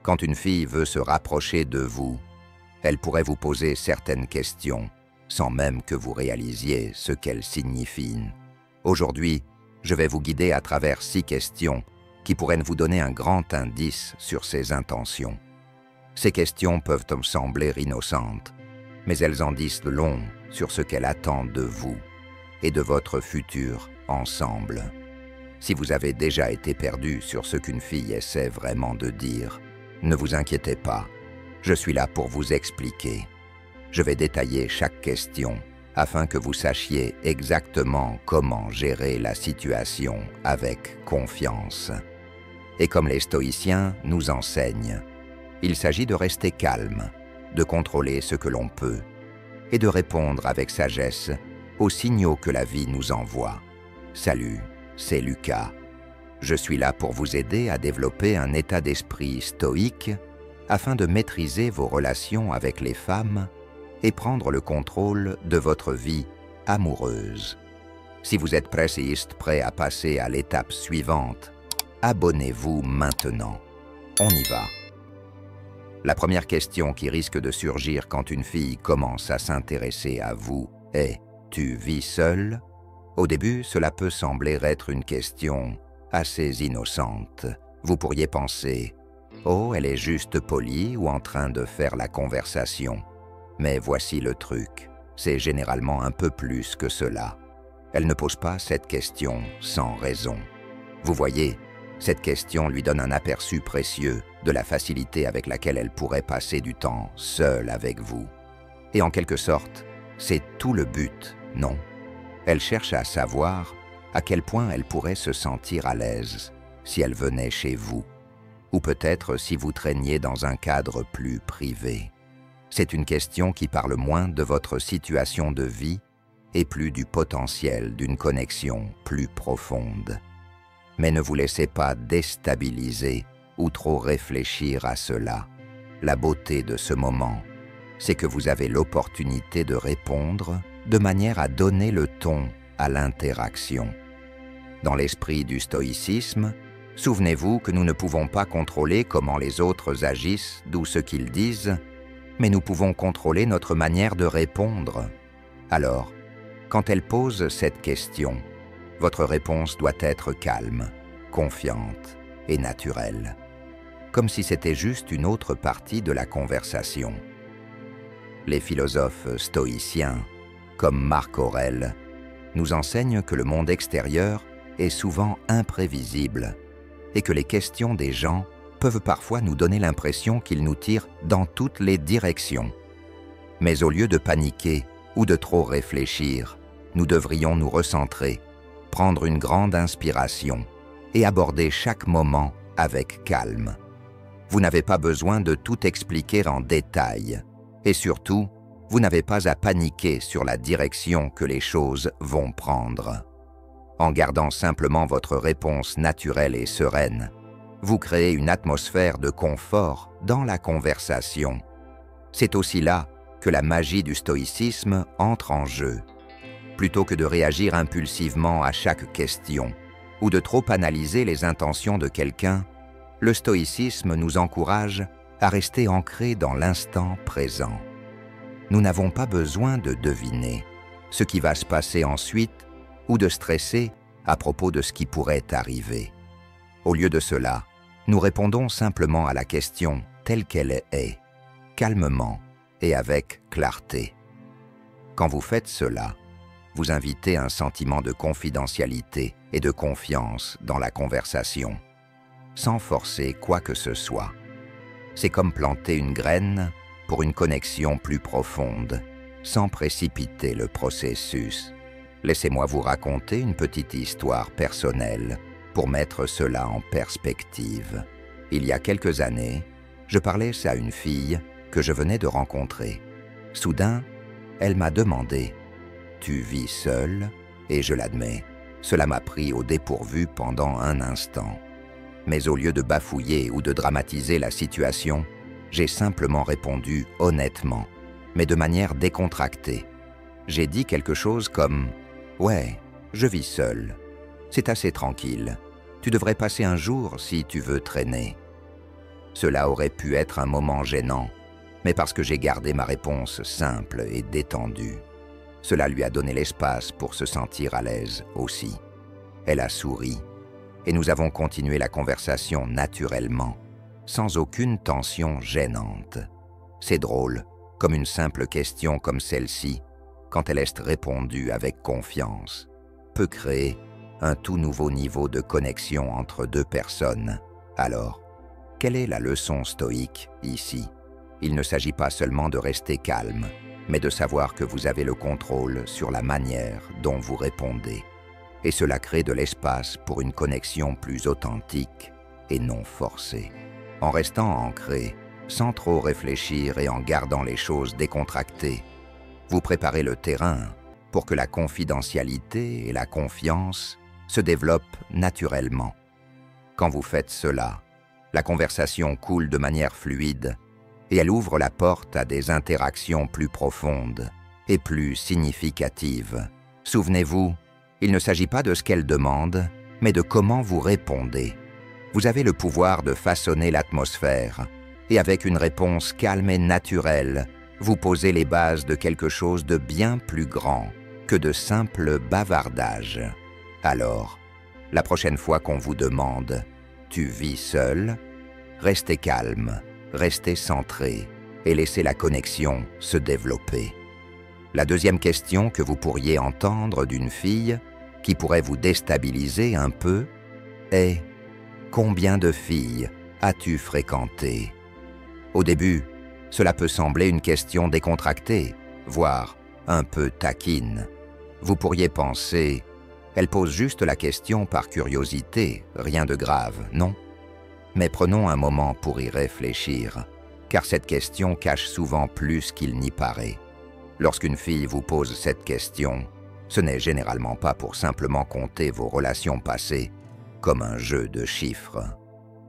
Quand une fille veut se rapprocher de vous, elle pourrait vous poser certaines questions, sans même que vous réalisiez ce qu'elles signifient. Aujourd'hui, je vais vous guider à travers 6 questions qui pourraient vous donner un grand indice sur ses intentions. Ces questions peuvent sembler innocentes, mais elles en disent long sur ce qu'elle attend de vous et de votre futur ensemble. Si vous avez déjà été perdu sur ce qu'une fille essaie vraiment de dire, ne vous inquiétez pas, je suis là pour vous expliquer. Je vais détailler chaque question afin que vous sachiez exactement comment gérer la situation avec confiance. Et comme les stoïciens nous enseignent, il s'agit de rester calme, de contrôler ce que l'on peut et de répondre avec sagesse aux signaux que la vie nous envoie. Salut, c'est Lucas. Je suis là pour vous aider à développer un état d'esprit stoïque afin de maîtriser vos relations avec les femmes et prendre le contrôle de votre vie amoureuse. Si vous êtes prêt à passer à l'étape suivante, abonnez-vous maintenant. On y va. La première question qui risque de surgir quand une fille commence à s'intéresser à vous est « Tu vis seul ?» Au début, cela peut sembler être une question assez innocente. Vous pourriez penser « Oh, elle est juste polie ou en train de faire la conversation. » Mais voici le truc, c'est généralement un peu plus que cela. Elle ne pose pas cette question sans raison. Vous voyez, cette question lui donne un aperçu précieux de la facilité avec laquelle elle pourrait passer du temps seule avec vous. Et en quelque sorte, c'est tout le but, non? Elle cherche à savoir à quel point elle pourrait se sentir à l'aise si elle venait chez vous, ou peut-être si vous traîniez dans un cadre plus privé. C'est une question qui parle moins de votre situation de vie et plus du potentiel d'une connexion plus profonde. Mais ne vous laissez pas déstabiliser ou trop réfléchir à cela. La beauté de ce moment, c'est que vous avez l'opportunité de répondre de manière à donner le ton à l'interaction. Dans l'esprit du stoïcisme, souvenez-vous que nous ne pouvons pas contrôler comment les autres agissent, d'où ce qu'ils disent, mais nous pouvons contrôler notre manière de répondre. Alors, quand elle pose cette question, votre réponse doit être calme, confiante et naturelle, comme si c'était juste une autre partie de la conversation. Les philosophes stoïciens, comme Marc Aurèle, nous enseignent que le monde extérieur est souvent imprévisible et que les questions des gens peuvent parfois nous donner l'impression qu'ils nous tirent dans toutes les directions. Mais au lieu de paniquer ou de trop réfléchir, nous devrions nous recentrer, prendre une grande inspiration et aborder chaque moment avec calme. Vous n'avez pas besoin de tout expliquer en détail et surtout, vous n'avez pas à paniquer sur la direction que les choses vont prendre. En gardant simplement votre réponse naturelle et sereine, vous créez une atmosphère de confort dans la conversation. C'est aussi là que la magie du stoïcisme entre en jeu. Plutôt que de réagir impulsivement à chaque question ou de trop analyser les intentions de quelqu'un, le stoïcisme nous encourage à rester ancrés dans l'instant présent. Nous n'avons pas besoin de deviner ce qui va se passer ensuite ou de stresser à propos de ce qui pourrait arriver. Au lieu de cela, nous répondons simplement à la question telle qu'elle est, calmement et avec clarté. Quand vous faites cela, vous invitez un sentiment de confidentialité et de confiance dans la conversation, sans forcer quoi que ce soit. C'est comme planter une graine pour une connexion plus profonde, sans précipiter le processus. Laissez-moi vous raconter une petite histoire personnelle pour mettre cela en perspective. Il y a quelques années, je parlais à une fille que je venais de rencontrer. Soudain, elle m'a demandé « Tu vis seul ?» Et je l'admets, cela m'a pris au dépourvu pendant un instant. Mais au lieu de bafouiller ou de dramatiser la situation, j'ai simplement répondu honnêtement, mais de manière décontractée. J'ai dit quelque chose comme « Ouais, je vis seul. C'est assez tranquille. Tu devrais passer un jour si tu veux traîner. » Cela aurait pu être un moment gênant, mais parce que j'ai gardé ma réponse simple et détendue. Cela lui a donné l'espace pour se sentir à l'aise aussi. Elle a souri, et nous avons continué la conversation naturellement, sans aucune tension gênante. C'est drôle, comme une simple question comme celle-ci, quand elle est répondue avec confiance, peut créer un tout nouveau niveau de connexion entre deux personnes. Alors, quelle est la leçon stoïque ici? Il ne s'agit pas seulement de rester calme, mais de savoir que vous avez le contrôle sur la manière dont vous répondez. Et cela crée de l'espace pour une connexion plus authentique et non forcée. En restant ancré, sans trop réfléchir et en gardant les choses décontractées, vous préparez le terrain pour que la confidentialité et la confiance se développent naturellement. Quand vous faites cela, la conversation coule de manière fluide et elle ouvre la porte à des interactions plus profondes et plus significatives. Souvenez-vous, il ne s'agit pas de ce qu'elle demande, mais de comment vous répondez. Vous avez le pouvoir de façonner l'atmosphère, et avec une réponse calme et naturelle, vous posez les bases de quelque chose de bien plus grand que de simples bavardages. Alors, la prochaine fois qu'on vous demande « Tu vis seul ?», restez calme, restez centré et laissez la connexion se développer. La deuxième question que vous pourriez entendre d'une fille, qui pourrait vous déstabiliser un peu, est « Combien de filles as-tu fréquenté ?» Au début, cela peut sembler une question décontractée, voire un peu taquine. Vous pourriez penser « Elle pose juste la question par curiosité, rien de grave, non ?» Mais prenons un moment pour y réfléchir, car cette question cache souvent plus qu'il n'y paraît. Lorsqu'une fille vous pose cette question, ce n'est généralement pas pour simplement compter vos relations passées comme un jeu de chiffres.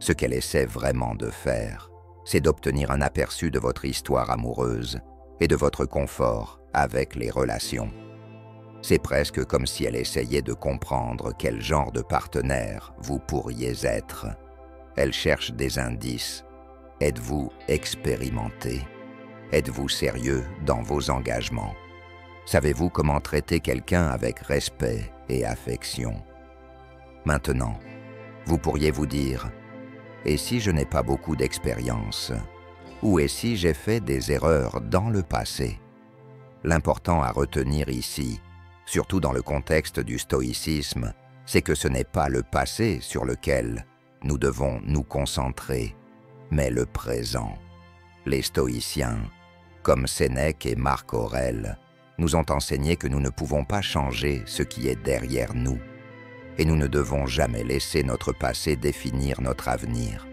Ce qu'elle essaie vraiment de faire, c'est d'obtenir un aperçu de votre histoire amoureuse et de votre confort avec les relations. C'est presque comme si elle essayait de comprendre quel genre de partenaire vous pourriez être. Elle cherche des indices. Êtes-vous expérimenté? Êtes-vous sérieux dans vos engagements? Savez-vous comment traiter quelqu'un avec respect et affection? Maintenant, vous pourriez vous dire « Et si je n'ai pas beaucoup d'expérience? Ou et si j'ai fait des erreurs dans le passé ?» L'important à retenir ici, surtout dans le contexte du stoïcisme, c'est que ce n'est pas le passé sur lequel nous devons nous concentrer, mais le présent. Les stoïciens, comme Sénèque et Marc Aurèle, nous ont enseigné que nous ne pouvons pas changer ce qui est derrière nous, et nous ne devons jamais laisser notre passé définir notre avenir.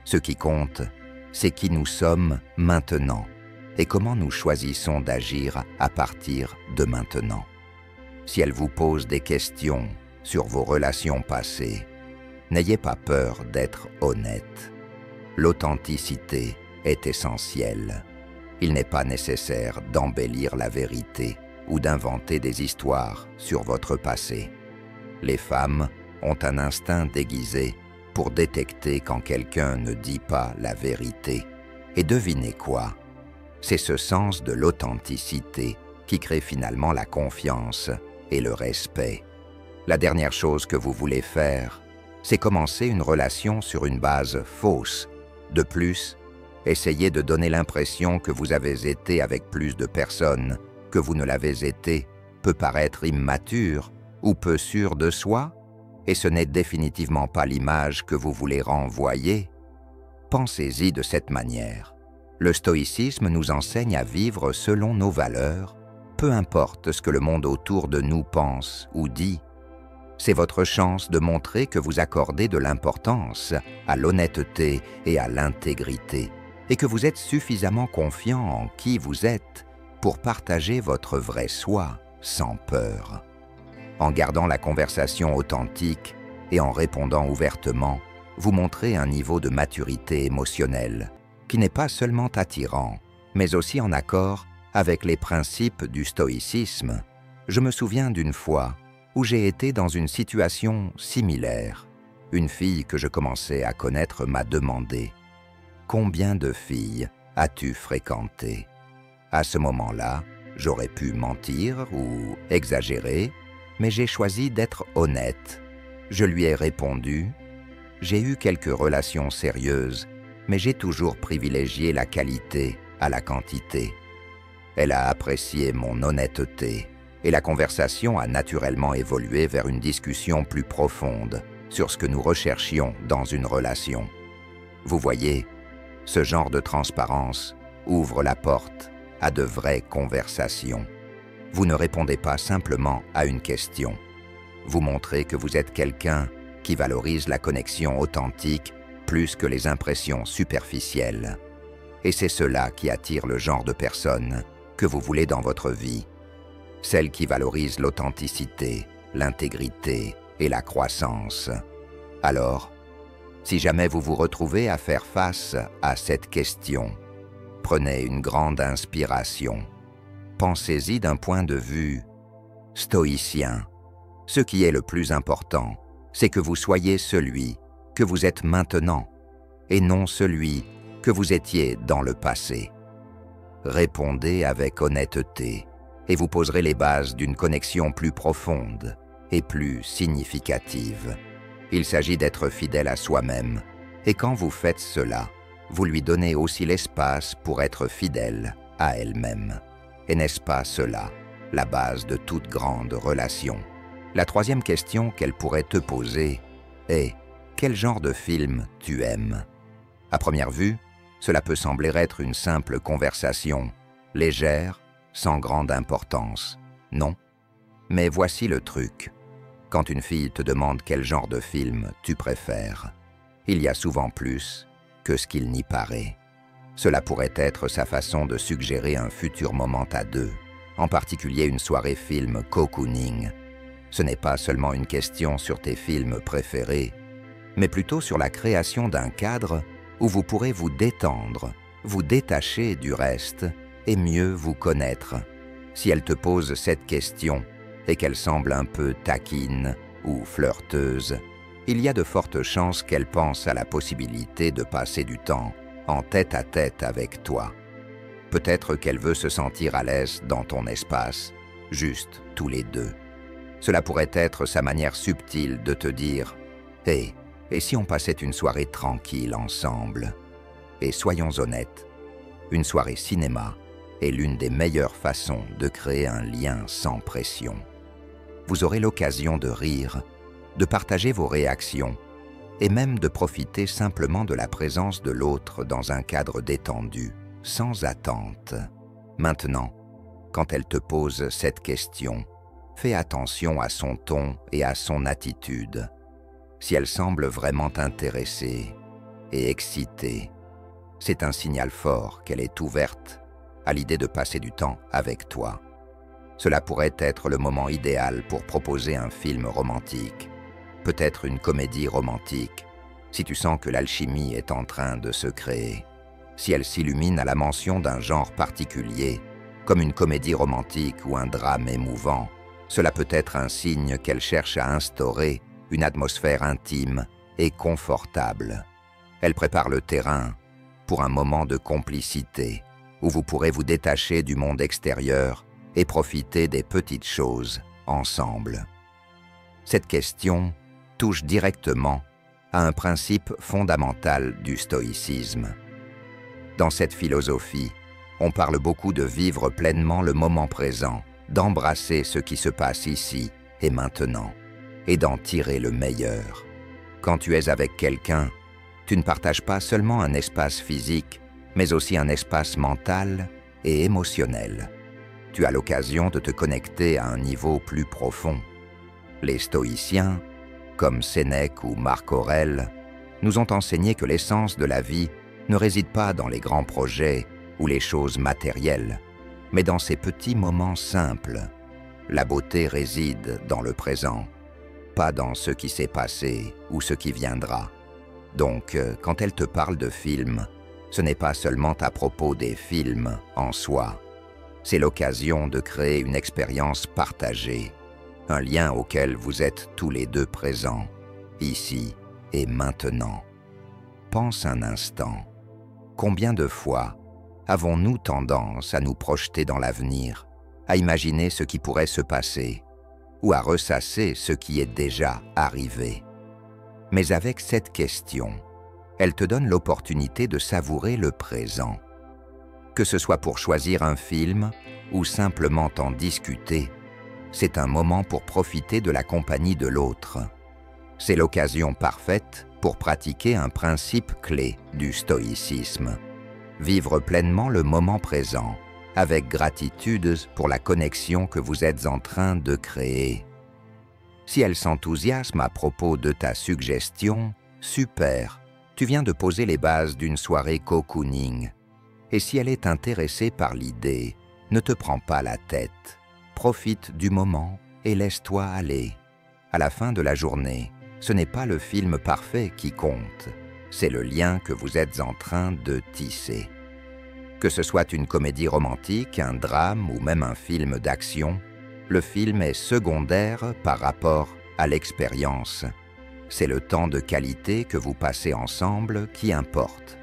Ce qui compte, c'est qui nous sommes maintenant, et comment nous choisissons d'agir à partir de maintenant. Si elle vous pose des questions sur vos relations passées, n'ayez pas peur d'être honnête. L'authenticité est essentielle. Il n'est pas nécessaire d'embellir la vérité ou d'inventer des histoires sur votre passé. Les femmes ont un instinct déguisé pour détecter quand quelqu'un ne dit pas la vérité. Et devinez quoi? C'est ce sens de l'authenticité qui crée finalement la confiance et le respect. La dernière chose que vous voulez faire, c'est commencer une relation sur une base fausse. De plus, essayez de donner l'impression que vous avez été avec plus de personnes que vous ne l'avez été peut paraître immature ou peu sûr de soi, et ce n'est définitivement pas l'image que vous voulez renvoyer. Pensez-y de cette manière. Le stoïcisme nous enseigne à vivre selon nos valeurs, peu importe ce que le monde autour de nous pense ou dit. C'est votre chance de montrer que vous accordez de l'importance à l'honnêteté et à l'intégrité, et que vous êtes suffisamment confiant en qui vous êtes pour partager votre vrai soi sans peur. En gardant la conversation authentique et en répondant ouvertement, vous montrez un niveau de maturité émotionnelle qui n'est pas seulement attirant, mais aussi en accord avec les principes du stoïcisme. Je me souviens d'une fois où j'ai été dans une situation similaire. Une fille que je commençais à connaître m'a demandé Combien de filles as-tu fréquenté? À ce moment-là, j'aurais pu mentir ou exagérer, mais j'ai choisi d'être honnête. Je lui ai répondu, « J'ai eu quelques relations sérieuses, mais j'ai toujours privilégié la qualité à la quantité. » Elle a apprécié mon honnêteté et la conversation a naturellement évolué vers une discussion plus profonde sur ce que nous recherchions dans une relation. Vous voyez, ce genre de transparence ouvre la porte à de vraies conversations. Vous ne répondez pas simplement à une question. Vous montrez que vous êtes quelqu'un qui valorise la connexion authentique plus que les impressions superficielles. Et c'est cela qui attire le genre de personne que vous voulez dans votre vie. Celle qui valorise l'authenticité, l'intégrité et la croissance. Alors, si jamais vous vous retrouvez à faire face à cette question, prenez une grande inspiration. Pensez-y d'un point de vue stoïcien. Ce qui est le plus important, c'est que vous soyez celui que vous êtes maintenant et non celui que vous étiez dans le passé. Répondez avec honnêteté et vous poserez les bases d'une connexion plus profonde et plus significative. Il s'agit d'être fidèle à soi-même et quand vous faites cela, vous lui donnez aussi l'espace pour être fidèle à elle-même. Et n'est-ce pas cela, la base de toute grande relation? La troisième question qu'elle pourrait te poser est « Quel genre de film tu aimes ?» À première vue, cela peut sembler être une simple conversation, légère, sans grande importance. Non. Mais voici le truc. Quand une fille te demande quel genre de film tu préfères, il y a souvent plus que ce qu'il n'y paraît. Cela pourrait être sa façon de suggérer un futur moment à deux, en particulier une soirée film cocooning. Ce n'est pas seulement une question sur tes films préférés, mais plutôt sur la création d'un cadre où vous pourrez vous détendre, vous détacher du reste et mieux vous connaître. Si elle te pose cette question et qu'elle semble un peu taquine ou flirteuse, il y a de fortes chances qu'elle pense à la possibilité de passer du temps en tête-à-tête avec toi. Peut-être qu'elle veut se sentir à l'aise dans ton espace, juste tous les deux. Cela pourrait être sa manière subtile de te dire « Hey, et si on passait une soirée tranquille ensemble ?» Et soyons honnêtes, une soirée cinéma est l'une des meilleures façons de créer un lien sans pression. Vous aurez l'occasion de rire, de partager vos réactions et même de profiter simplement de la présence de l'autre dans un cadre détendu, sans attente. Maintenant, quand elle te pose cette question, fais attention à son ton et à son attitude. Si elle semble vraiment intéressée et excitée, c'est un signal fort qu'elle est ouverte à l'idée de passer du temps avec toi. Cela pourrait être le moment idéal pour proposer un film romantique, peut-être une comédie romantique, si tu sens que l'alchimie est en train de se créer. Si elle s'illumine à la mention d'un genre particulier, comme une comédie romantique ou un drame émouvant, cela peut être un signe qu'elle cherche à instaurer une atmosphère intime et confortable. Elle prépare le terrain pour un moment de complicité où vous pourrez vous détacher du monde extérieur et profiter des petites choses ensemble. Cette question touche directement à un principe fondamental du stoïcisme. Dans cette philosophie, on parle beaucoup de vivre pleinement le moment présent, d'embrasser ce qui se passe ici et maintenant, et d'en tirer le meilleur. Quand tu es avec quelqu'un, tu ne partages pas seulement un espace physique, mais aussi un espace mental et émotionnel. Tu as l'occasion de te connecter à un niveau plus profond. Les stoïciens, comme Sénèque ou Marc Aurèle, nous ont enseigné que l'essence de la vie ne réside pas dans les grands projets ou les choses matérielles, mais dans ces petits moments simples. La beauté réside dans le présent, pas dans ce qui s'est passé ou ce qui viendra. Donc, quand elle te parle de films, ce n'est pas seulement à propos des films en soi. C'est l'occasion de créer une expérience partagée, un lien auquel vous êtes tous les deux présents, ici et maintenant. Pense un instant. Combien de fois avons-nous tendance à nous projeter dans l'avenir, à imaginer ce qui pourrait se passer, ou à ressasser ce qui est déjà arrivé? Mais avec cette question, elle te donne l'opportunité de savourer le présent. Que ce soit pour choisir un film ou simplement en discuter, c'est un moment pour profiter de la compagnie de l'autre. C'est l'occasion parfaite pour pratiquer un principe clé du stoïcisme. Vivre pleinement le moment présent, avec gratitude pour la connexion que vous êtes en train de créer. Si elle s'enthousiasme à propos de ta suggestion, super, tu viens de poser les bases d'une soirée cocooning. Et si elle est intéressée par l'idée, ne te prends pas la tête. Profite du moment et laisse-toi aller. À la fin de la journée, ce n'est pas le film parfait qui compte, c'est le lien que vous êtes en train de tisser. Que ce soit une comédie romantique, un drame ou même un film d'action, le film est secondaire par rapport à l'expérience. C'est le temps de qualité que vous passez ensemble qui importe.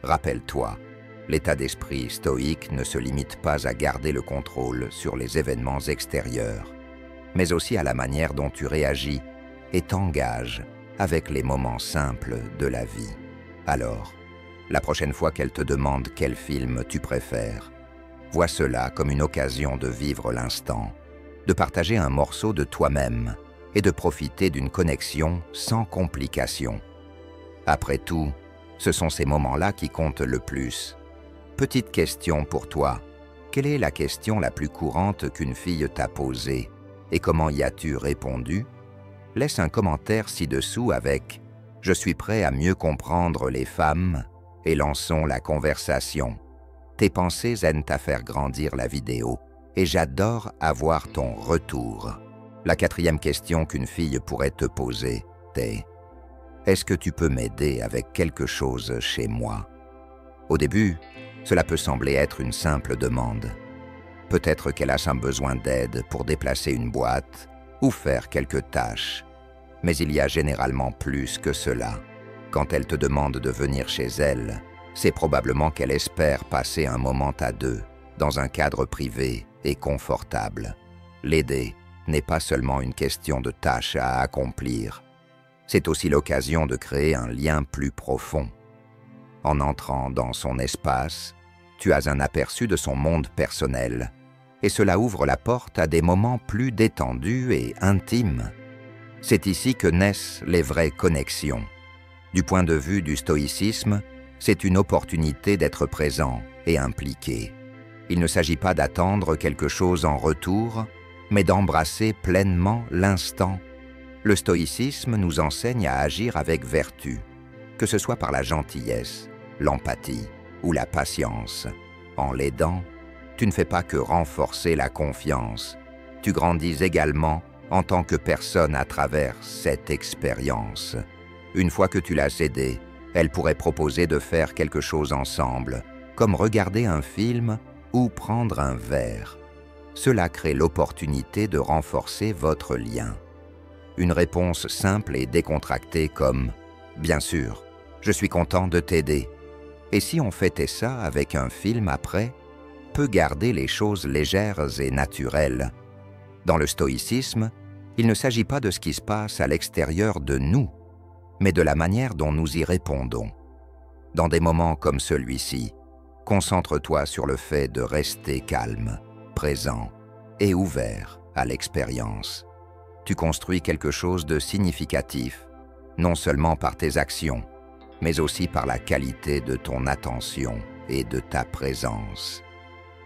Rappelle-toi, l'état d'esprit stoïque ne se limite pas à garder le contrôle sur les événements extérieurs, mais aussi à la manière dont tu réagis et t'engages avec les moments simples de la vie. Alors, la prochaine fois qu'elle te demande quel film tu préfères, vois cela comme une occasion de vivre l'instant, de partager un morceau de toi-même et de profiter d'une connexion sans complication. Après tout, ce sont ces moments-là qui comptent le plus. Petite question pour toi. Quelle est la question la plus courante qu'une fille t'a posée et comment y as-tu répondu? Laisse un commentaire ci-dessous avec « Je suis prêt à mieux comprendre les femmes » et lançons la conversation. Tes pensées aident à faire grandir la vidéo et j'adore avoir ton retour. La quatrième question qu'une fille pourrait te poser est « Est-ce que tu peux m'aider avec quelque chose chez moi ?» Au début, cela peut sembler être une simple demande. Peut-être qu'elle a un besoin d'aide pour déplacer une boîte ou faire quelques tâches. Mais il y a généralement plus que cela. Quand elle te demande de venir chez elle, c'est probablement qu'elle espère passer un moment à deux, dans un cadre privé et confortable. L'aider n'est pas seulement une question de tâches à accomplir. C'est aussi l'occasion de créer un lien plus profond. En entrant dans son espace, tu as un aperçu de son monde personnel, et cela ouvre la porte à des moments plus détendus et intimes. C'est ici que naissent les vraies connexions. Du point de vue du stoïcisme, c'est une opportunité d'être présent et impliqué. Il ne s'agit pas d'attendre quelque chose en retour, mais d'embrasser pleinement l'instant. Le stoïcisme nous enseigne à agir avec vertu, que ce soit par la gentillesse, l'empathie ou la patience. En l'aidant, tu ne fais pas que renforcer la confiance, tu grandis également en tant que personne à travers cette expérience. Une fois que tu l'as aidée, elle pourrait proposer de faire quelque chose ensemble, comme regarder un film ou prendre un verre. Cela crée l'opportunité de renforcer votre lien. Une réponse simple et décontractée comme « Bien sûr, je suis content de t'aider ». Et si on fêtait ça avec un film après, peut garder les choses légères et naturelles. Dans le stoïcisme, il ne s'agit pas de ce qui se passe à l'extérieur de nous, mais de la manière dont nous y répondons. Dans des moments comme celui-ci, concentre-toi sur le fait de rester calme, présent et ouvert à l'expérience. Tu construis quelque chose de significatif, non seulement par tes actions, mais aussi par la qualité de ton attention et de ta présence.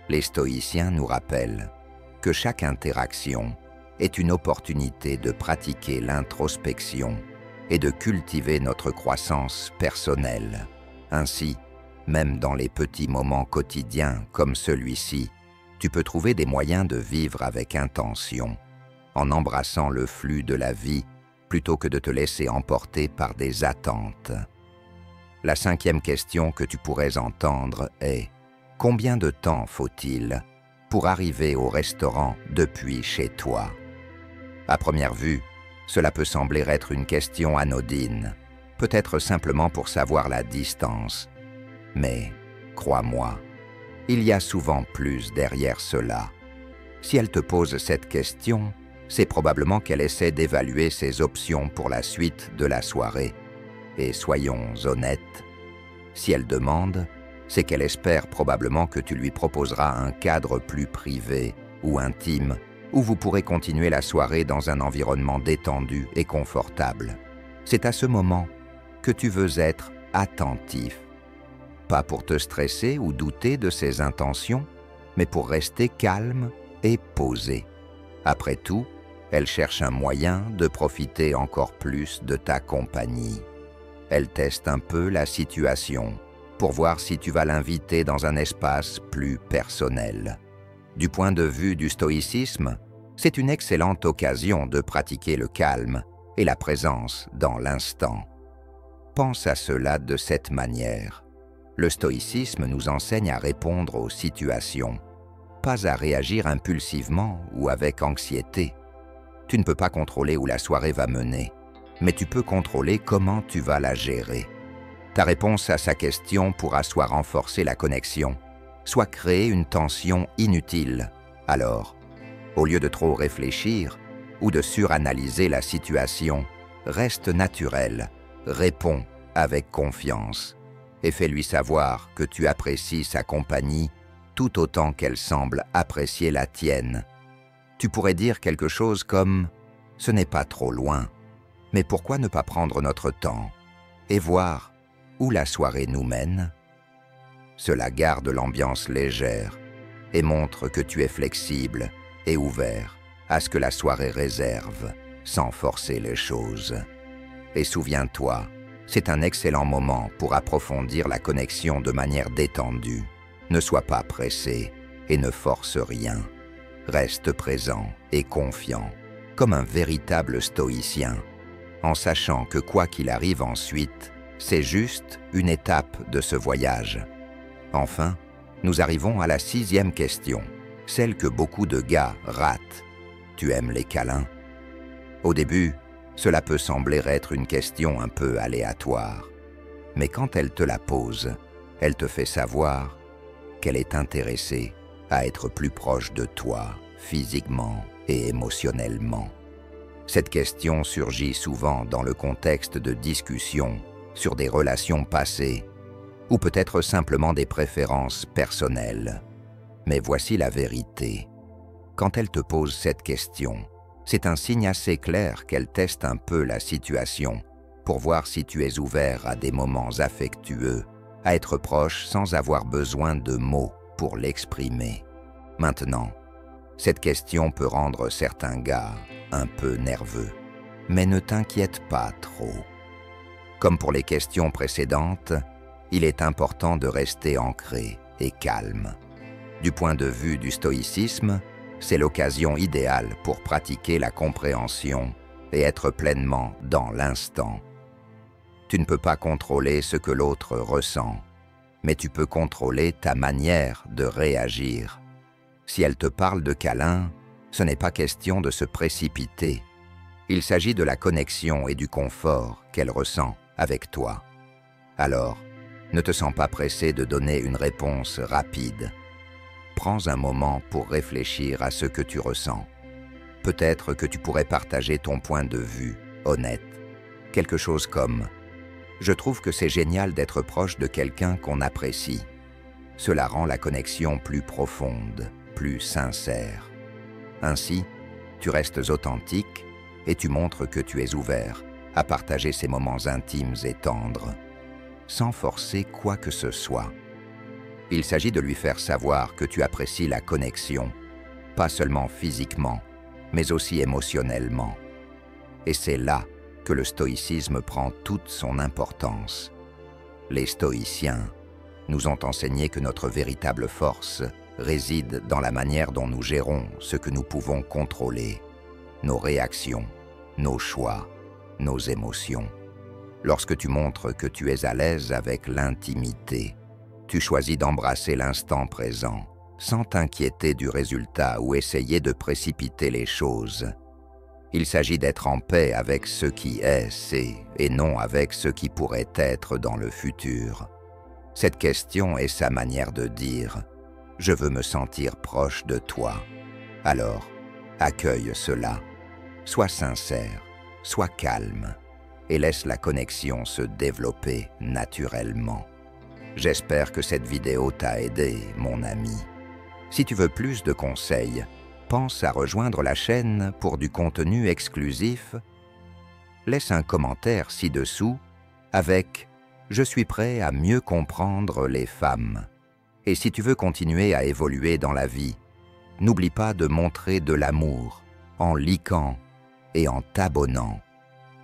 Les stoïciens nous rappellent que chaque interaction est une opportunité de pratiquer l'introspection et de cultiver notre croissance personnelle. Ainsi, même dans les petits moments quotidiens comme celui-ci, tu peux trouver des moyens de vivre avec intention, en embrassant le flux de la vie plutôt que de te laisser emporter par des attentes. La cinquième question que tu pourrais entendre est « Combien de temps faut-il pour arriver au restaurant depuis chez toi ?» À première vue, cela peut sembler être une question anodine, peut-être simplement pour savoir la distance. Mais, crois-moi, il y a souvent plus derrière cela. Si elle te pose cette question, c'est probablement qu'elle essaie d'évaluer ses options pour la suite de la soirée. Et soyons honnêtes, si elle demande, c'est qu'elle espère probablement que tu lui proposeras un cadre plus privé ou intime, où vous pourrez continuer la soirée dans un environnement détendu et confortable. C'est à ce moment que tu veux être attentif. Pas pour te stresser ou douter de ses intentions, mais pour rester calme et posé. Après tout, elle cherche un moyen de profiter encore plus de ta compagnie. Elle teste un peu la situation pour voir si tu vas l'inviter dans un espace plus personnel. Du point de vue du stoïcisme, c'est une excellente occasion de pratiquer le calme et la présence dans l'instant. Pense à cela de cette manière. Le stoïcisme nous enseigne à répondre aux situations, pas à réagir impulsivement ou avec anxiété. Tu ne peux pas contrôler où la soirée va mener, mais tu peux contrôler comment tu vas la gérer. Ta réponse à sa question pourra soit renforcer la connexion, soit créer une tension inutile. Alors, au lieu de trop réfléchir ou de suranalyser la situation, reste naturel, réponds avec confiance et fais-lui savoir que tu apprécies sa compagnie tout autant qu'elle semble apprécier la tienne. Tu pourrais dire quelque chose comme « Ce n'est pas trop loin, mais pourquoi ne pas prendre notre temps et voir où la soirée nous mène ?» Cela garde l'ambiance légère et montre que tu es flexible et ouvert à ce que la soirée réserve sans forcer les choses. Et souviens-toi, c'est un excellent moment pour approfondir la connexion de manière détendue. Ne sois pas pressé et ne force rien. Reste présent et confiant, comme un véritable stoïcien, en sachant que quoi qu'il arrive ensuite, c'est juste une étape de ce voyage. Enfin, nous arrivons à la 6e question, celle que beaucoup de gars ratent. Tu aimes les câlins? Au début, cela peut sembler être une question un peu aléatoire. Mais quand elle te la pose, elle te fait savoir qu'elle est intéressée à être plus proche de toi, physiquement et émotionnellement. Cette question surgit souvent dans le contexte de discussions sur des relations passées, ou peut-être simplement des préférences personnelles. Mais voici la vérité. Quand elle te pose cette question, c'est un signe assez clair qu'elle teste un peu la situation pour voir si tu es ouvert à des moments affectueux, à être proche sans avoir besoin de mots pour l'exprimer. Maintenant, cette question peut rendre certains gars un peu nerveux, mais ne t'inquiète pas trop. Comme pour les questions précédentes, il est important de rester ancré et calme. Du point de vue du stoïcisme, c'est l'occasion idéale pour pratiquer la compréhension et être pleinement dans l'instant. Tu ne peux pas contrôler ce que l'autre ressent, mais tu peux contrôler ta manière de réagir. Si elle te parle de câlin, ce n'est pas question de se précipiter. Il s'agit de la connexion et du confort qu'elle ressent avec toi. Alors, ne te sens pas pressé de donner une réponse rapide. Prends un moment pour réfléchir à ce que tu ressens. Peut-être que tu pourrais partager ton point de vue, honnête. Quelque chose comme « Je trouve que c'est génial d'être proche de quelqu'un qu'on apprécie. Cela rend la connexion plus profonde, plus sincère. » Ainsi, tu restes authentique et tu montres que tu es ouvert à partager ces moments intimes et tendres, sans forcer quoi que ce soit. Il s'agit de lui faire savoir que tu apprécies la connexion, pas seulement physiquement, mais aussi émotionnellement. Et c'est là que le stoïcisme prend toute son importance. Les stoïciens nous ont enseigné que notre véritable force réside dans la manière dont nous gérons ce que nous pouvons contrôler, nos réactions, nos choix, nos émotions. Lorsque tu montres que tu es à l'aise avec l'intimité, tu choisis d'embrasser l'instant présent, sans t'inquiéter du résultat ou essayer de précipiter les choses. Il s'agit d'être en paix avec ce qui est, c'est, et non avec ce qui pourrait être dans le futur. Cette question est sa manière de dire « Je veux me sentir proche de toi ». Alors, accueille cela. Sois sincère, sois calme et laisse la connexion se développer naturellement. J'espère que cette vidéo t'a aidé, mon ami. Si tu veux plus de conseils, pense à rejoindre la chaîne pour du contenu exclusif. Laisse un commentaire ci-dessous avec « Je suis prêt à mieux comprendre les femmes ». Et si tu veux continuer à évoluer dans la vie, n'oublie pas de montrer de l'amour en likant et en t'abonnant.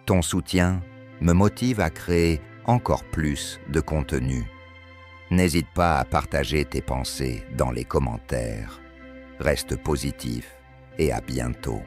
Ton soutien me motive à créer encore plus de contenu. N'hésite pas à partager tes pensées dans les commentaires. Reste positif et à bientôt.